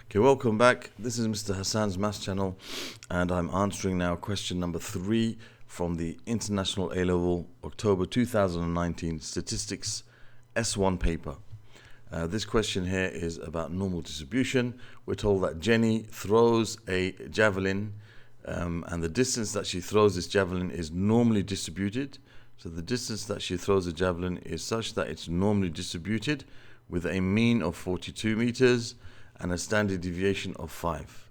Okay, welcome back. This is Mr. Hassan's Maths channel, and I'm answering now question number 3 from the International A-Level October 2019 Statistics S1 paper. This question here is about normal distribution. We're told that Jenny throws a javelin, and the distance that she throws this javelin is normally distributed. So the distance that she throws the javelin is such that it's normally distributed with a mean of 42 meters and a standard deviation of 5.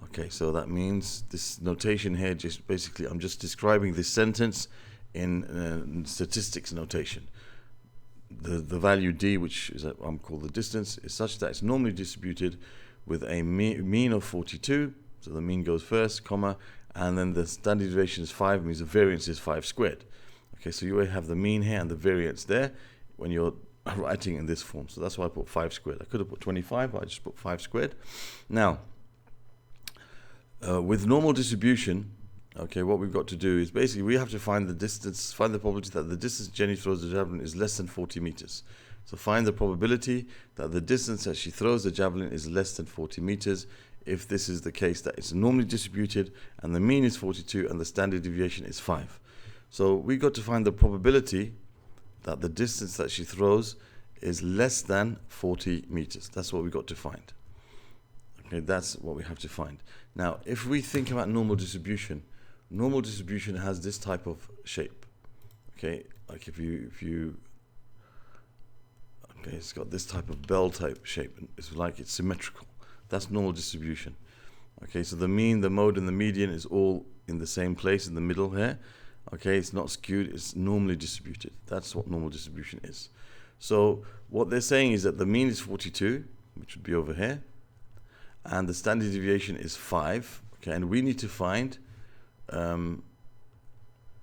Okay, so that means this notation here, just basically I'm just describing this sentence in statistics notation. The value d, which is I'm called the distance, is such that it's normally distributed with a mean of 42. So the mean goes first, comma, and then the standard deviation is 5, means the variance is 5 squared. Okay, so you will have the mean here and the variance there when you're writing in this form. So that's why I put 5 squared. I could have put 25, but I just put 5 squared. Now, with normal distribution, okay, what we've got to do is basically we have to find the distance, find the probability that the distance Jenny throws the javelin is less than 40 meters. So find the probability that the distance that she throws the javelin is less than 40 meters. If this is the case, that it's normally distributed and the mean is 42 and the standard deviation is 5. So we got to find the probability that the distance that she throws is less than 40 meters. That's what we got to find. Okay, that's what we have to find. Now, if we think about normal distribution has this type of shape. Okay, like if you okay, it's got this type of bell type shape. It's like it's symmetrical. That's normal distribution. Okay, so the mean, the mode, and the median is all in the same place in the middle here. Okay, it's not skewed, it's normally distributed. That's what normal distribution is. So what they're saying is that the mean is 42, which would be over here, and the standard deviation is 5. Okay, and we need to find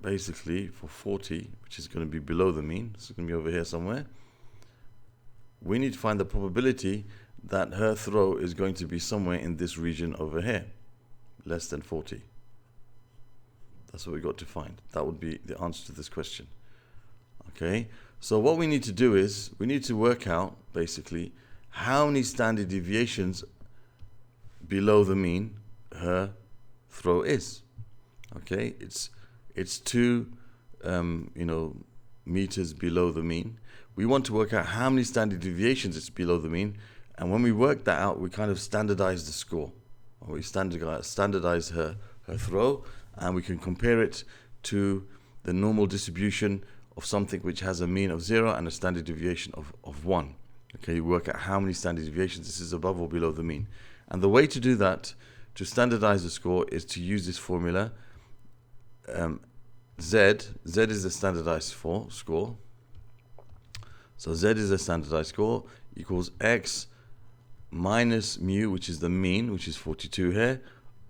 basically for 40, which is going to be below the mean, so it's going to be over here somewhere. We need to find the probability that her throw is going to be somewhere in this region over here, less than 40. That's what we got to find. That would be the answer to this question. Okay, so what we need to do is we need to work out basically how many standard deviations below the mean her throw is. Okay, it's 2 meters below the mean. We want to work out how many standard deviations it's below the mean, and when we work that out, we kind of standardize the score. We standardize her throw, and we can compare it to the normal distribution of something which has a mean of 0 and a standard deviation of 1. Okay, you work out how many standard deviations this is above or below the mean. And the way to do that, to standardize the score, is to use this formula. Z is the standardized score. So Z is the standardized score, equals X minus mu, which is the mean, which is 42 here,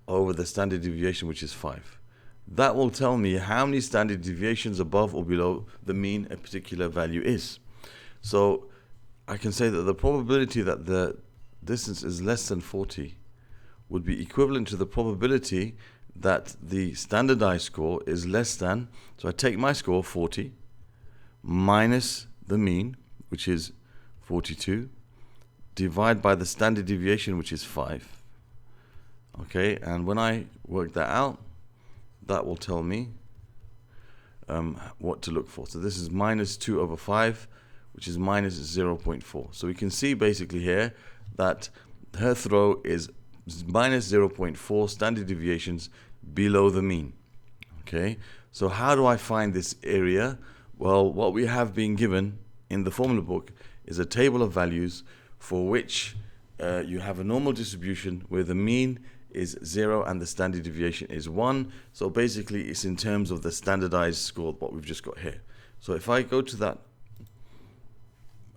over the standard deviation, which is 5. That will tell me how many standard deviations above or below the mean a particular value is. So I can say that the probability that the distance is less than 40 would be equivalent to the probability that the standardized score is less than, so I take my score 40 minus the mean, which is 42, divide by the standard deviation, which is 5. Okay, and when I work that out, that will tell me what to look for. So this is minus 2 over 5, which is minus 0.4. So we can see basically here that her throw is minus 0.4 standard deviations below the mean. Okay, so how do I find this area? Well, what we have been given in the formula book is a table of values for which you have a normal distribution where the mean is 0 and the standard deviation is 1. So basically it's in terms of the standardized score, what we've just got here. So if I go to that,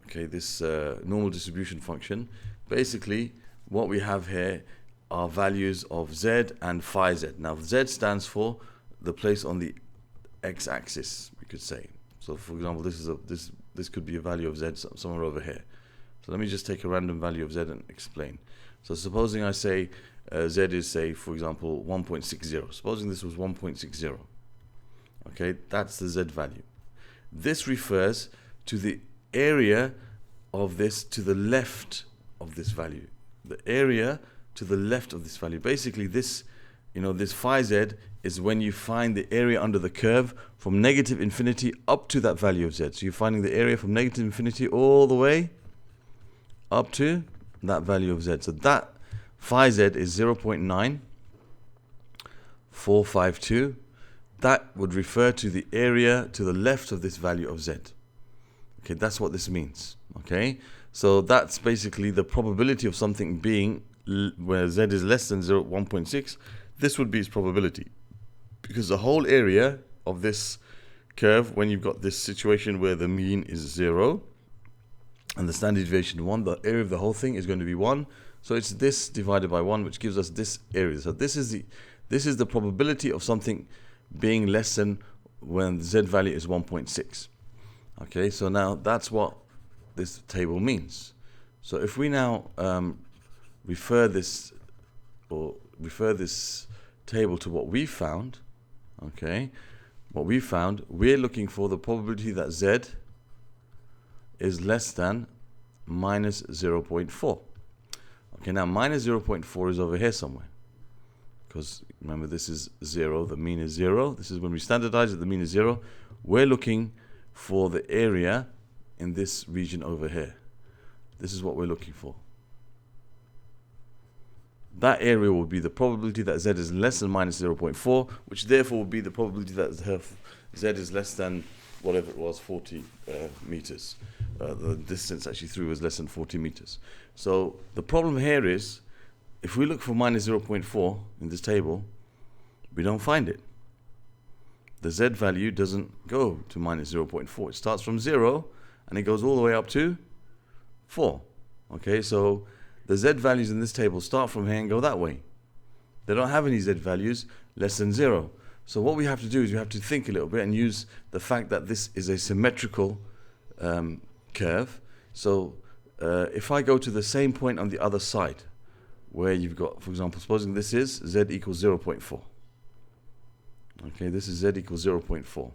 okay, this normal distribution function, basically what we have here are values of z and phi z. Now z stands for the place on the x-axis, we could say. So for example, this could be a value of z somewhere over here. So let me just take a random value of z and explain. So supposing I say z is, say, for example, 1.60. Supposing this was 1.60. Okay, that's the z value. This refers to the area of this to the left of this value. the area to the left of this value. Basically, this, this phi z is when you find the area under the curve from negative infinity up to that value of z. So you're finding the area from negative infinity all the way up to that value of z. So that phi z is 0.9452. That would refer to the area to the left of this value of z. Okay, that's what this means. Okay, so that's basically the probability of something being where z is less than 1.6. This would be its probability, because the whole area of this curve, when you've got this situation where the mean is 0 and the standard deviation 1, the area of the whole thing is going to be 1. So it's this divided by 1, which gives us this area. So this is the probability of something being less than when the z value is 1.6. Okay, so now that's what this table means. So if we now refer this table to what we found, okay, we're looking for the probability that z is less than minus 0.4. Okay, now minus 0.4 is over here somewhere, because remember, this is 0, the mean is 0. This is when we standardize it, the mean is 0. We're looking for the area in this region over here. This is what we're looking for. That area will be the probability that z is less than minus 0.4, which therefore will be the probability that z is less than whatever it was, 40 meters. The distance actually through was less than 40 meters. So the problem here is, if we look for minus 0.4 in this table, we don't find it. The z value doesn't go to minus 0.4. It starts from 0 and it goes all the way up to 4. Okay, so the z values in this table start from here and go that way. They don't have any z values less than 0. So what we have to do is we have to think a little bit and use the fact that this is a symmetrical curve. So if I go to the same point on the other side, where you've got, for example, supposing this is z equals 0.4. Okay, this is z equals 0.4.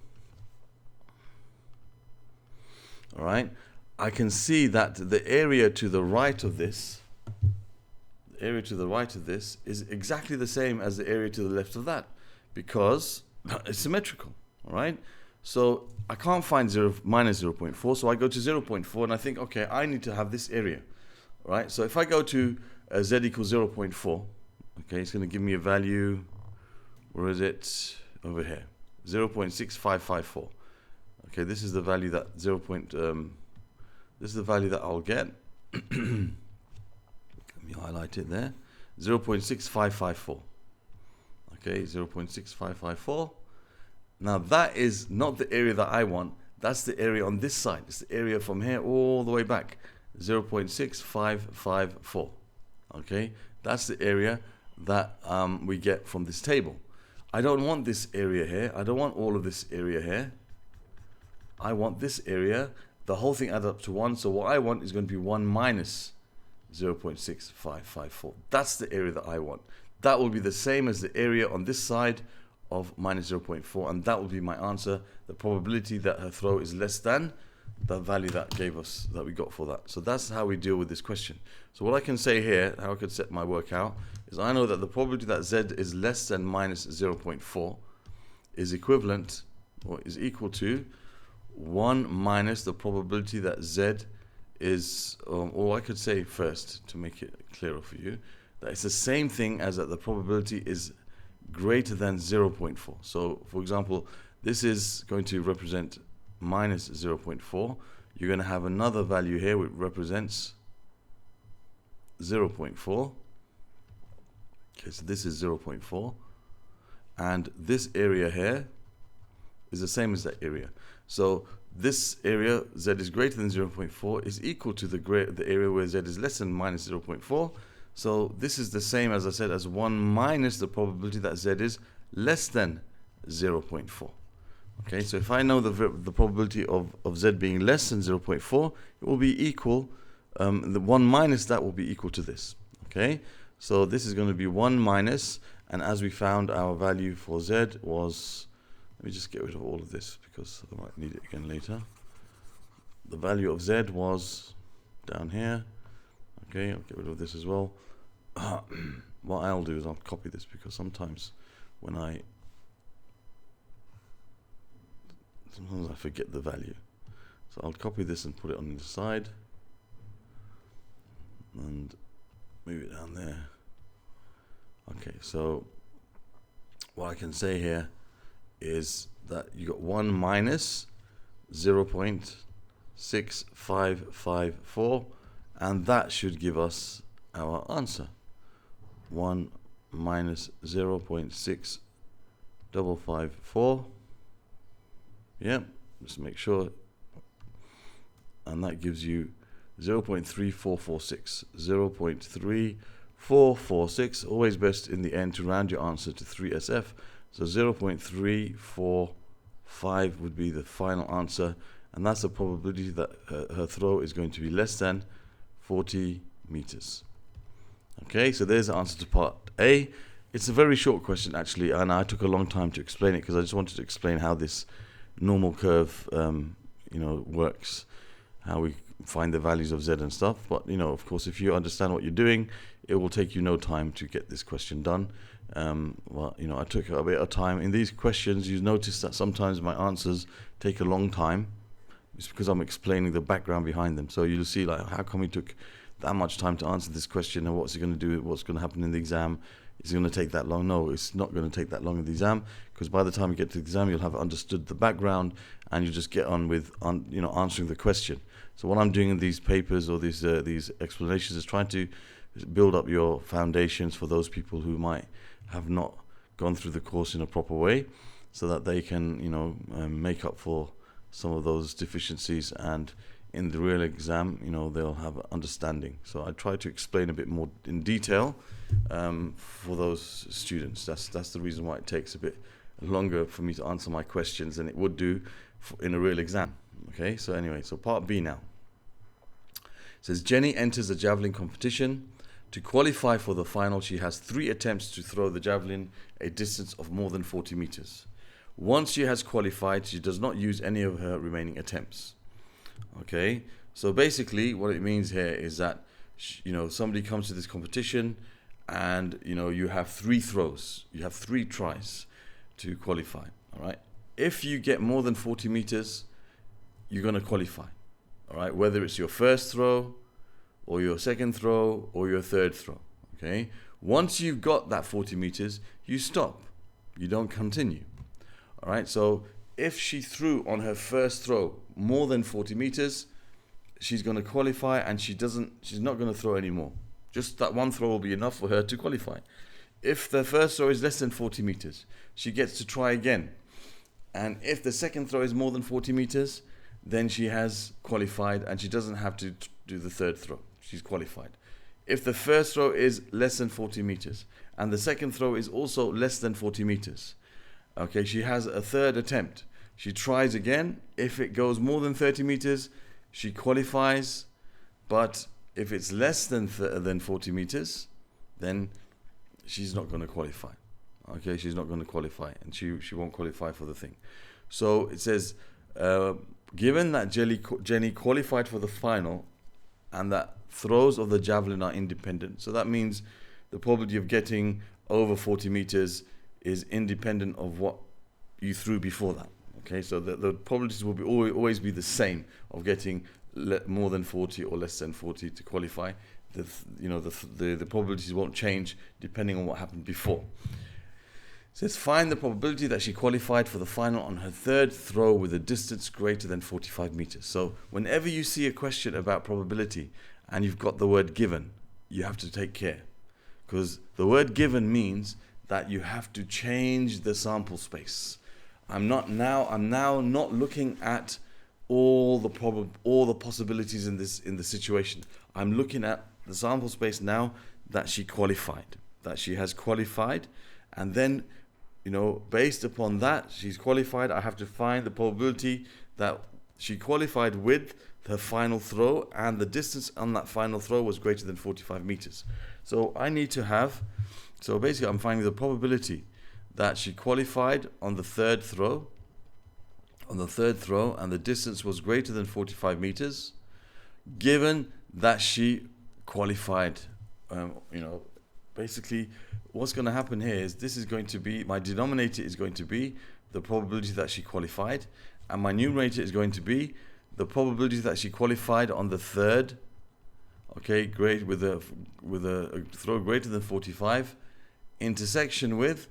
All right, I can see that the area to the right of this, is exactly the same as the area to the left of that, because it's symmetrical. All right, so I can't find minus 0.4, so I go to 0.4 and I think, okay, I need to have this area. All right, so if I go to z equals 0.4, okay, it's going to give me a value, where is it? Over here, 0.6554. Okay, this is the value that this is the value that I'll get. Let me highlight it there. 0.6554. Okay, 0.6554. Now that is not the area that I want. That's the area on this side. It's the area from here all the way back. 0.6554. Okay, that's the area that we get from this table. I don't want this area here. I don't want all of this area here. I want this area. The whole thing adds up to 1. So what I want is going to be 1 minus 0.6554. That's the area that I want. That will be the same as the area on this side of minus 0.4. And that will be my answer. The probability that her throw is less than the value that we got for that. So that's how we deal with this question. So what I can say here, how I could set my work out, is I know that the probability that z is less than minus 0.4 is equivalent, or is equal to 1 minus the probability that z is, or I could say first, to make it clearer for you, that it's the same thing as that the probability is greater than 0.4. So for example, this is going to represent minus 0.4. You're going to have another value here which represents 0.4. Okay, so this is 0.4, and this area here is the same as that area. So this area, z is greater than 0.4, is equal to the area where z is less than minus 0.4. So this is the same, as I said, as 1 minus the probability that z is less than 0.4. Okay, so if I know the probability of z being less than 0.4, it will be equal, the 1 minus that will be equal to this. Okay, so this is going to be 1 minus, and as we found, our value for z was, let me just get rid of all of this because I might need it again later. The value of z was down here. Okay, I'll get rid of this as well. what I'll do is I'll copy this, because sometimes I forget the value. So I'll copy this and put it on the side and move it down there. Okay, so what I can say here is that you got 1 minus 0.6554, and that should give us our answer. 1 minus 0.6554. Yep, just make sure. And that gives you 0.3446. 0.3446. Always best in the end to round your answer to 3SF. So 0.345 would be the final answer. And that's the probability that her throw is going to be less than 40 meters. Okay, so there's the answer to part A. It's a very short question actually, and I took a long time to explain it because I just wanted to explain how this normal curve works, how we find the values of Z and stuff. But of course, if you understand what you're doing, it will take you no time to get this question done. I took a bit of time in these questions. You notice that sometimes my answers take a long time. It's because I'm explaining the background behind them. So you'll see, like, how come we took that much time to answer this question, and what's it going to do, what's going to happen in the exam? Is it going to take that long? No, it's not going to take that long in the exam, because by the time you get to the exam, you'll have understood the background, and you just get on with answering the question. So what I'm doing in these papers or these explanations is trying to build up your foundations for those people who might have not gone through the course in a proper way, so that they can make up for some of those deficiencies, and in the real exam they'll have understanding. So I try to explain a bit more in detail for those students. That's the reason why it takes a bit longer for me to answer my questions than it would do in a real exam. Okay, so anyway, so part B now. It says Jenny enters the javelin competition. To qualify for the final, she has 3 attempts to throw the javelin a distance of more than 40 meters. Once she has qualified, she does not use any of her remaining attempts. Okay, so basically what it means here is that somebody comes to this competition, and you have 3 throws, you have 3 tries to qualify. All right, if you get more than 40 meters, you're going to qualify. All right, whether it's your first throw or your second throw or your third throw. Okay, once you've got that 40 meters, you stop, you don't continue. All right, so if she threw on her first throw more than 40 meters, she's going to qualify, and she's not going to throw anymore. Just that one throw will be enough for her to qualify. If the first throw is less than 40 meters, she gets to try again. And if the second throw is more than 40 meters, then she has qualified, and she doesn't have to do the third throw. She's qualified. If the first throw is less than 40 meters, and the second throw is also less than 40 meters, okay, she has a third attempt. She tries again. If it goes more than 30 meters, she qualifies. But if it's less than 40 meters, then she's not going to qualify. Okay, she's not going to qualify, and she won't qualify for the thing. So it says, given that Jenny qualified for the final, and that throws of the javelin are independent. So that means the probability of getting over 40 meters is independent of what you threw before that. Okay, so the probabilities will be always be the same of getting more than 40 or less than 40 to qualify. The probabilities won't change depending on what happened before. It says find the probability that she qualified for the final on her third throw with a distance greater than 45 meters. So whenever you see a question about probability and you've got the word given, you have to take care, because the word given means that you have to change the sample space. I'm now not looking at all the possibilities in the situation. I'm looking at the sample space now that she has qualified, and then based upon that she's qualified, I have to find the probability that she qualified with her final throw, and the distance on that final throw was greater than 45 meters. So basically I'm finding the probability that she qualified on the third throw, and the distance was greater than 45 meters, given that she qualified basically what's going to happen here is this is going to be, my denominator is going to be the probability that she qualified, and my numerator is going to be the probability that she qualified on the third, okay, great, with a throw greater than 45, intersection with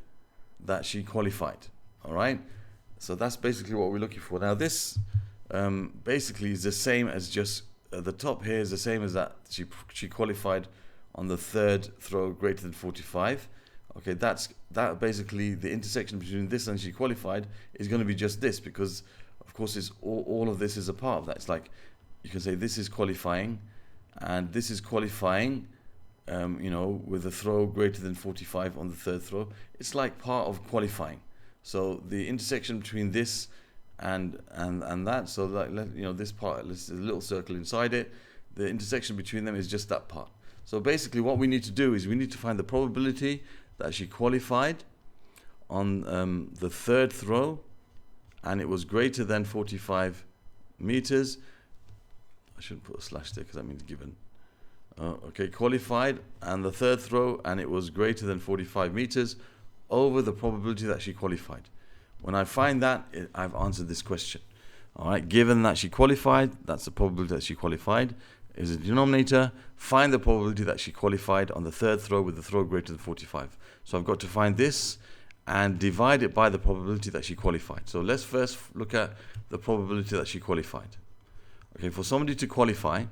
that she qualified. All right, so that's basically what we're looking for. Now this basically is the same as just the top here is the same as that she qualified on the third throw greater than 45. Okay, that basically the intersection between this and she qualified is going to be just this, because of course it's all of this is a part of that. It's like you can say this is qualifying and this is qualifying, you know, with a throw greater than 45 on the third throw. It's like part of qualifying. So the intersection between this and that, so that, you know, this part, there's a little circle inside it, the intersection between them is just that part. So basically what we need to do is we need to find the probability that she qualified on the third throw and it was greater than 45 meters. I shouldn't put a slash there because that means given. Okay, qualified and the third throw and it was greater than 45 meters over the probability that she qualified. When I find that, I've answered this question. All right, given that she qualified, that's the probability that she qualified, is the denominator. Find the probability that she qualified on the third throw with the throw greater than 45. So I've got to find this and divide it by the probability that she qualified. So let's first look at the probability that she qualified. Okay, for somebody to qualify,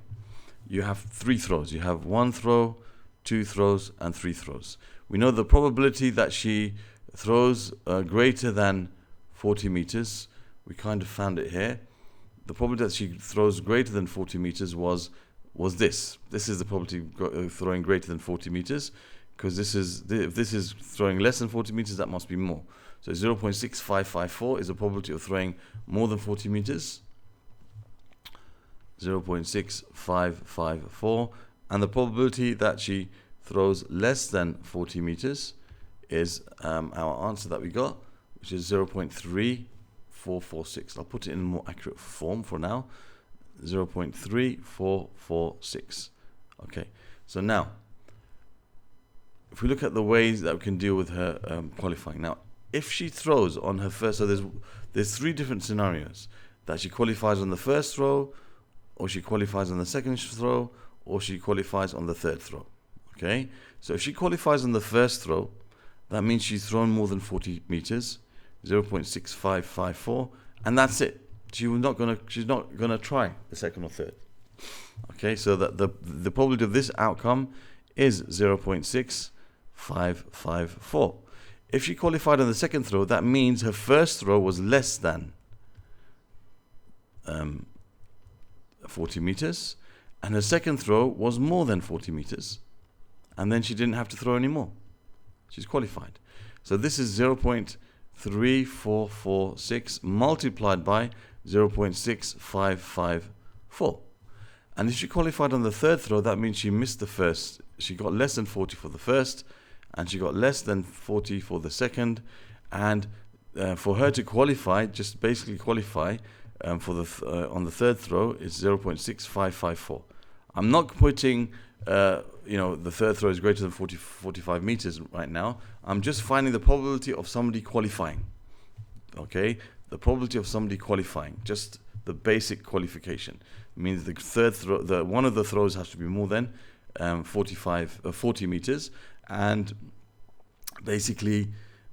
you have 3 throws. You have 1 throw, 2 throws, and 3 throws. We know the probability that she throws greater than 40 meters. We kind of found it here. The probability that she throws greater than 40 meters was this. This is the probability throwing greater than 40 meters, because if this is throwing less than 40 meters, that must be more. So 0.6554 is the probability of throwing more than 40 meters. 0.6554, and the probability that she throws less than 40 meters is our answer that we got, which is 0.3446. I'll put it in a more accurate form for now. 0.3446. Okay, so now if we look at the ways that we can deal with her qualifying. Now, if she throws on her first, so there's 3 different scenarios: that she qualifies on the first throw, or she qualifies on the second throw, or she qualifies on the third throw. Okay, so if she qualifies on the first throw, that means she's thrown more than 40 meters, 0.6554, and that's it. She's not gonna try the second or third. Okay, so that the probability of this outcome is 0.6554. If she qualified on the second throw, that means her first throw was less than 40 meters, and her second throw was more than 40 meters, and then she didn't have to throw anymore. She's qualified. So this is 0.3446 multiplied by 0.6554. And if she qualified on the third throw, that means she missed the first. She got less than 40 for the first, and she got less than 40 for the second. And for her to qualify, just basically qualify for the on the third throw is 0.6554. I'm not putting you know, the third throw is greater than 45 meters right now. I'm just finding the probability of somebody qualifying. Okay, the probability of somebody qualifying, just the basic qualification. It means the third throw, one of the throws has to be more than 40 meters, and basically,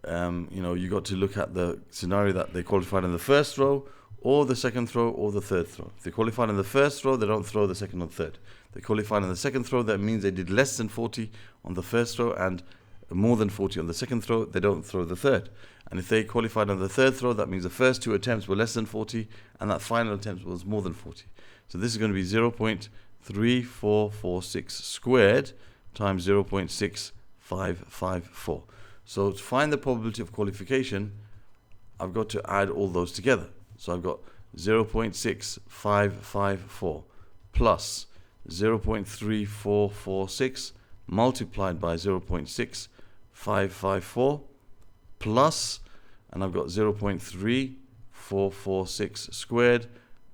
you know, you got to look at the scenario that they qualified in the first throw, or the second throw, or the third throw. If they qualified in the first throw, they don't throw the second or third. They qualified in the second throw, that means they did less than 40 on the first throw and more than 40 on the second throw, they don't throw the third. And if they qualified on the third throw, that means the first 2 attempts were less than 40 and that final attempt was more than 40. So this is going to be 0.3446 squared times 0.6554. So to find the probability of qualification, I've got to add all those together. So I've got 0.6554 plus 0.3446 multiplied by 0.6554 plus, and I've got 0.3446 squared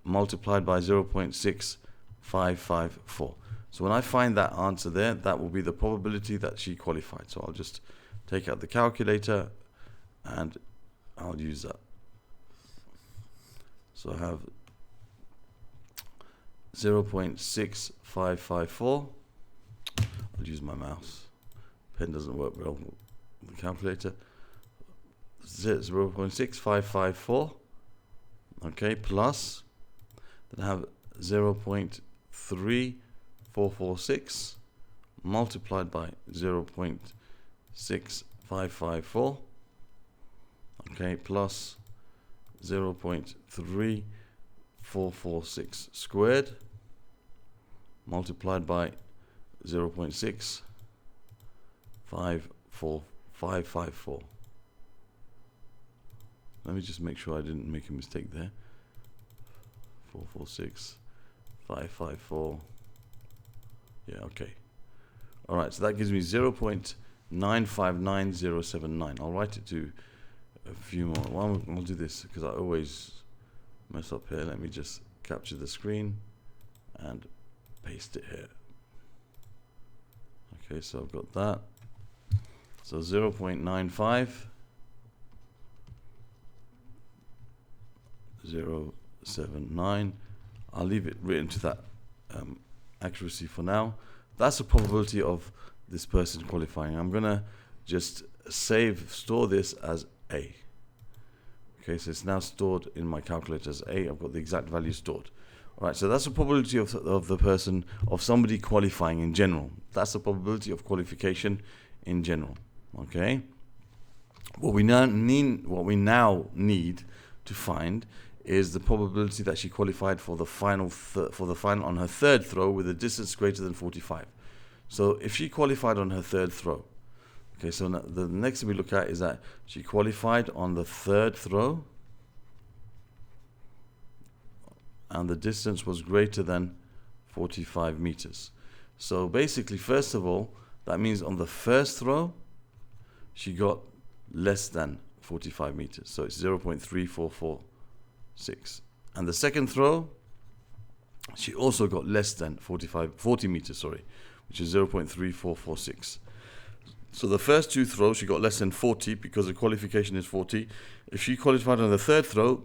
multiplied by 0.6554. So when I find that answer there, that will be the probability that she qualified. So I'll just take out the calculator and I'll use that. So I have 0.6554. I'll use my mouse. Pen doesn't work well with the calculator. 0.6554. Okay, plus then I have 0.3446 multiplied by 0.6554. Okay, plus 0.3446 squared multiplied by 0.6554. Let me just make sure I didn't make a mistake there. 446,554. Yeah, okay. All right, so that gives me 0.959079. I'll write it to a few more. Well, I'll do this because I always mess up here. Let me just capture the screen and paste it here. Okay, so I've got that. So 0.95079. I'll leave it written to that accuracy for now. That's the probability of this person qualifying. I'm gonna just store this as A. Okay, so it's now stored in my calculator as A. I've got the exact value stored. All right, so that's the probability of the person, of somebody qualifying in general. That's the probability of qualification in general. Okay. What we now need to find is the probability that she qualified for the final on her third throw with a distance greater than 45. So if she qualified on her third throw, okay, so the next thing we look at is that she qualified on the third throw and the distance was greater than 45 meters. So basically, first of all, that means on the first throw she got less than 45 meters, so it's 0.3446. And the second throw she also got less than 40 meters, which is 0.3446. So the first two throws she got less than 40 because the qualification is 40. If she qualified on the third throw,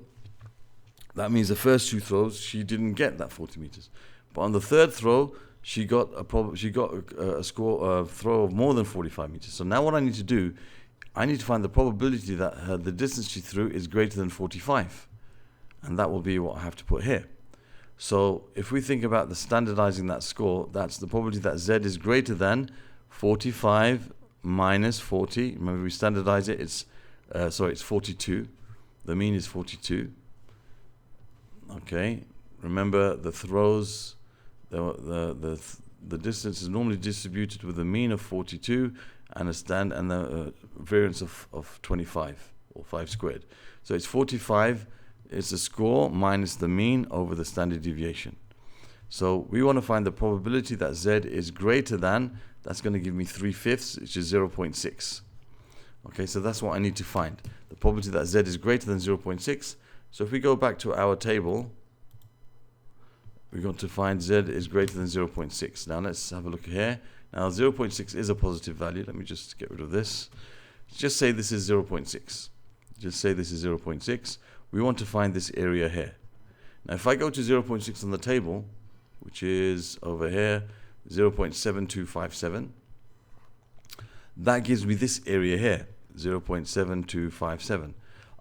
that means the first two throws she didn't get that 40 meters. But on the third throw she got a throw of more than 45 meters. So now what I need to do, I need to find the probability that the distance she threw is greater than 45. And that will be what I have to put here. So if we think about the standardizing that score, that's the probability that Z is greater than 45 minus 40. Remember, we standardize it, it's 42. The mean is 42. Okay, remember the throws, the distance is normally distributed with a mean of 42 and the variance of 25 or 5 squared. So it's 45 is the score minus the mean over the standard deviation. So we want to find the probability that Z is greater than, that's going to give me 3/5, which is 0.6. Okay, so that's what I need to find. The probability that Z is greater than 0.6. So if we go back to our table, we're going to find Z is greater than 0.6. Now let's have a look here. Now 0.6 is a positive value. Let me just get rid of this. Just say this is 0.6. Just say this is 0.6. We want to find this area here. Now if I go to 0.6 on the table, which is over here, 0.7257, that gives me this area here, 0.7257.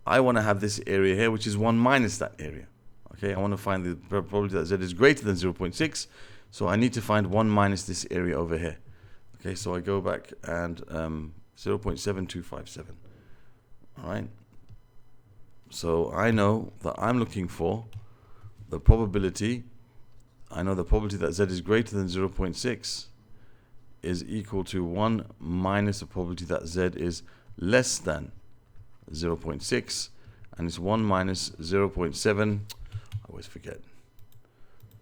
I want to have this area here, which is 1 minus that area. Okay, I want to find the probability that Z is greater than 0.6, so I need to find 1 minus this area over here. Okay, so I go back and 0.7257. All right. So I know that I'm looking for the probability. I know the probability that Z is greater than 0.6 is equal to 1 minus the probability that Z is less than 0.6, and it's 1 minus 0.7. I always forget.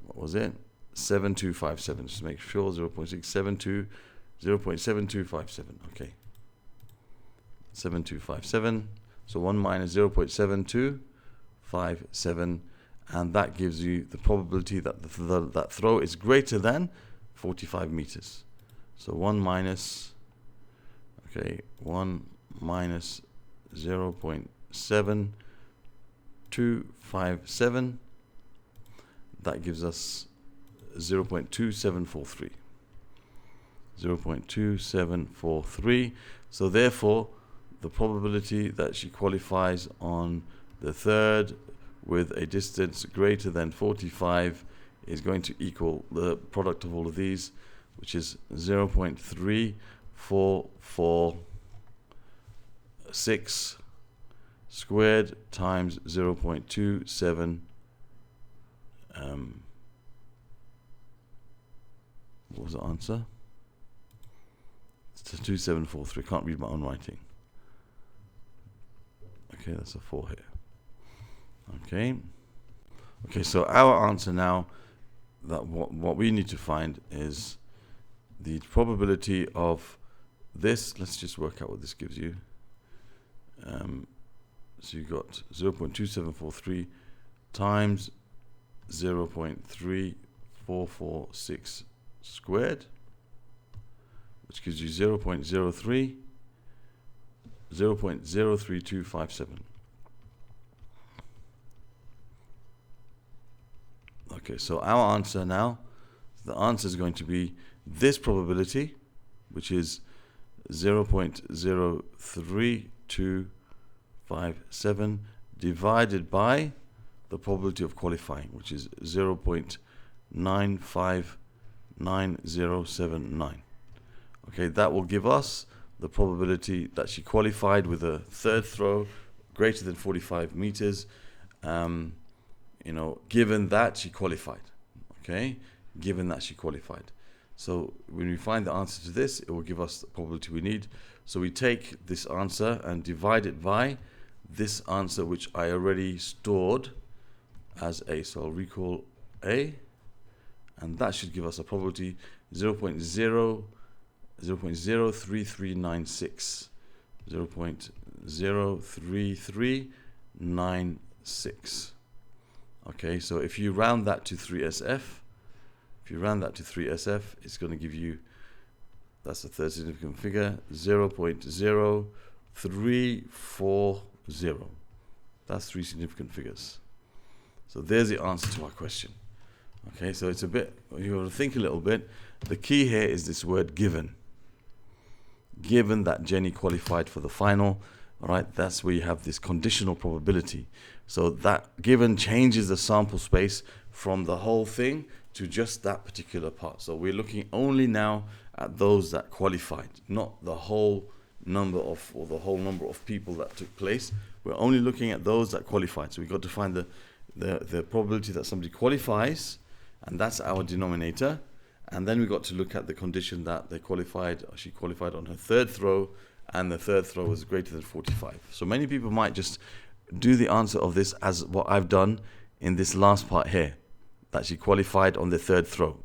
What was it? 7257. Just make sure 0.672, 0.7257. Okay. 7257. So 1 minus 0.7257, and that gives you the probability that that throw is greater than 45 meters. So 1 minus 0.7257, that gives us 0.2743. 0.2743. So therefore, the probability that she qualifies on the third with a distance greater than 45 is going to equal the product of all of these, which is 0.3446 squared times 0.27. What was the answer? It's 2743. Can't read my own writing. Okay, that's a 4 here. Okay, so our answer now, that what we need to find is the probability of this. Let's just work out what this gives you. So you got 0.2743 times 0.3446 squared, which gives you 0.03257. Okay, so our answer now, the answer is going to be this probability, which is 0.03257 divided by the probability of qualifying, which is 0.959079. Okay, that will give us the probability that she qualified with a third throw greater than 45 meters, given that she qualified. Okay, given that she qualified. So when we find the answer to this, it will give us the probability we need. So we take this answer and divide it by this answer, which I already stored as A. So I'll recall A, and that should give us a probability 0.03396. 0.03396. Okay, so if you round that to 3SF, it's going to give you, that's the third significant figure, 0.0340. That's 3 significant figures. So there's the answer to our question. Okay, so it's a bit, you want to think a little bit. The key here is this word given. Given that Jenny qualified for the final, all right, that's where you have this conditional probability. So that given changes the sample space from the whole thing to just that particular part. So we're looking only now at those that qualified, not the whole number of, or the whole number of people that took place. We're only looking at those that qualified. So we've got to find the probability that somebody qualifies, and that's our denominator. And then we got to look at the condition that they qualified, or she qualified on her third throw, and the third throw was greater than 45. So many people might just do the answer of this as what I've done in this last part here, that she qualified on the third throw.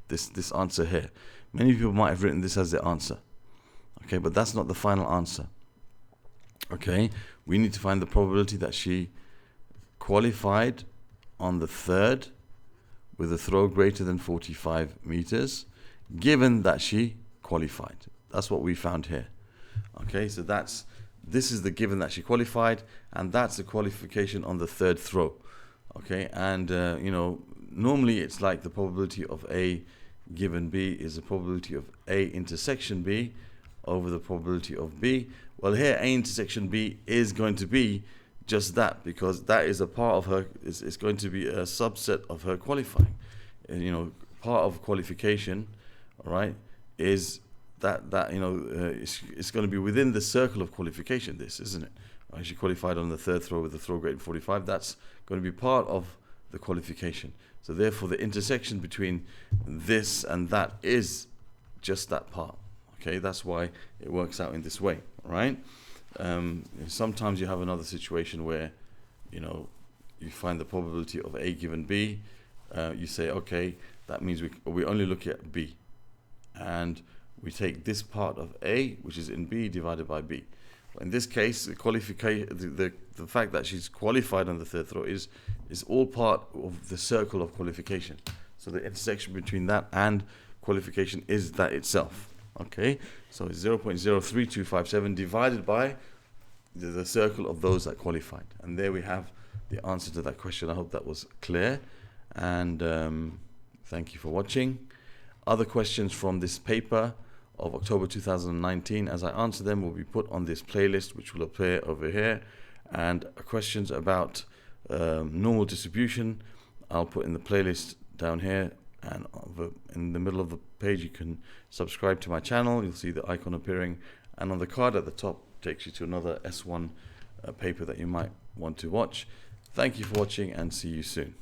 This answer here. Many people might have written this as their answer. Okay, but that's not the final answer. Okay, we need to find the probability that she qualified on the third with a throw greater than 45 meters, given that she qualified. That's what we found here. Okay, so this is the given that she qualified, and that's the qualification on the third throw. Okay, and normally it's like the probability of A given B is the probability of A intersection B over the probability of B. Well, here A intersection B is going to be just that, because that is a part of her, it's going to be a subset of her qualifying. Part of qualification, all right, is that it's going to be within the circle of qualification, this, isn't it? She qualified on the third throw with a throw greater than 45. That's going to be part of the qualification. So therefore, the intersection between this and that is just that part. Okay, that's why it works out in this way, right? Sometimes you have another situation where, you find the probability of A given B. You say, okay, that means we only look at B, and we take this part of A, which is in B, divided by B. In this case, the fact that she's qualified on the third throw is all part of the circle of qualification. So the intersection between that and qualification is that itself. Okay, so it's 0.03257 divided by the circle of those that qualified. And there we have the answer to that question. I hope that was clear. And thank you for watching. Other questions from this paper of October 2019, as I answer them, will be put on this playlist, which will appear over here. And questions about normal distribution, I'll put in the playlist down here. And in the middle of the page, you can subscribe to my channel. You'll see the icon appearing. And on the card at the top takes you to another S1 paper that you might want to watch. Thank you for watching and see you soon.